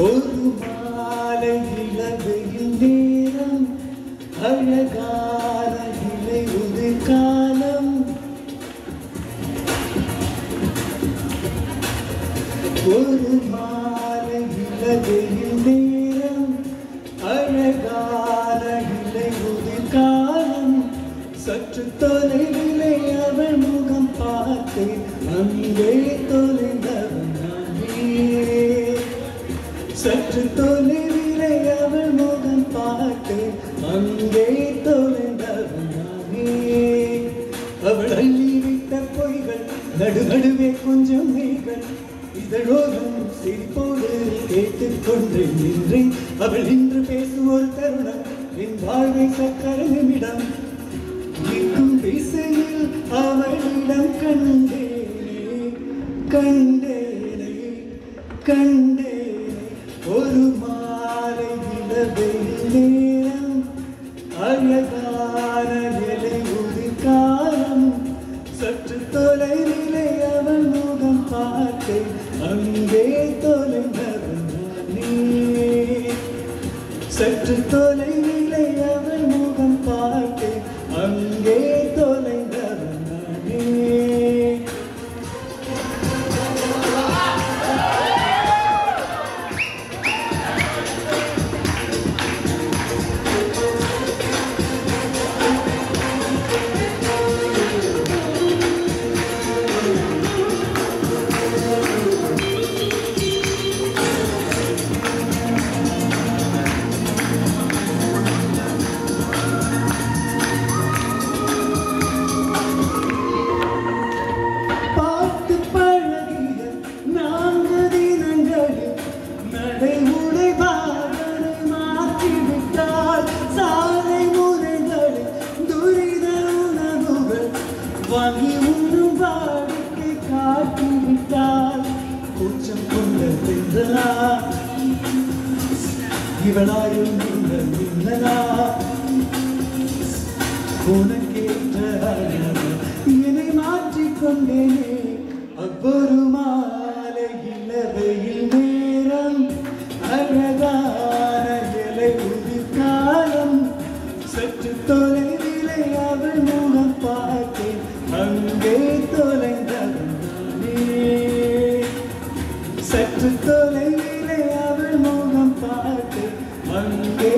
ஒரு மாலை இளவெயில் நேரம் அழகான இலை உதிர் காலம் ஒரு மாலை இளவெயில் நேரம் அழகான இலை உதிர் காலம் சற்று தொலைவிலே அவள் முகம் பார்த்தேன் அங்கே தொலைந்தவன் சற்று தொலைவிலே அவள் முகம் பார்த்தேன் அங்கே தொலைந்தவன் அவள் அள்ளிவிட்ட பொய்கள் நடுநடுவே கொஞ்சம் மெய்கள் இதழோடும் சிரிப்போடு கேட்டுக்கொண்டு நின்றேன் அவள் இன்று பேசும் ஒரு தருணம் என் வாழ்வை சக்கர நிமிடம் நிற்கும் திசையில் அவளிடம் கண்டேனே கண்டேனே கண்டேனே ஒரு மாலை இளவெயில் நேரம் அழகான இலை உதிர் காலம் சற்று தொலைவிலே அவள் முகம் பார்த்தேன் அங்கே தொலைந்தவன் நானே சற்று தொலைவிலே அவள் முகம் பார்த்தேன் அங்கே தொலைந்தவன் நானே வாங்கி உண்ணும் வாடிக்கை காட்டிவிட்டால் கொஞ்சம் கொண்ட தென்றலா இவளாயும் மின்னலா உனக்கேற்ற என்னை மாற்றிக்கொண்டேனே அவ்வொரு மாலை இளவெயில் நேரம் அழகான இலை உதிர் காலம் சற்று தொலைவிலே அவள் முகம் பார்த்தேன் அங்கே தொலைந்தவன் நானே சற்று தொலைவிலே அவள் முகம் பார்த்தேன் அங்கே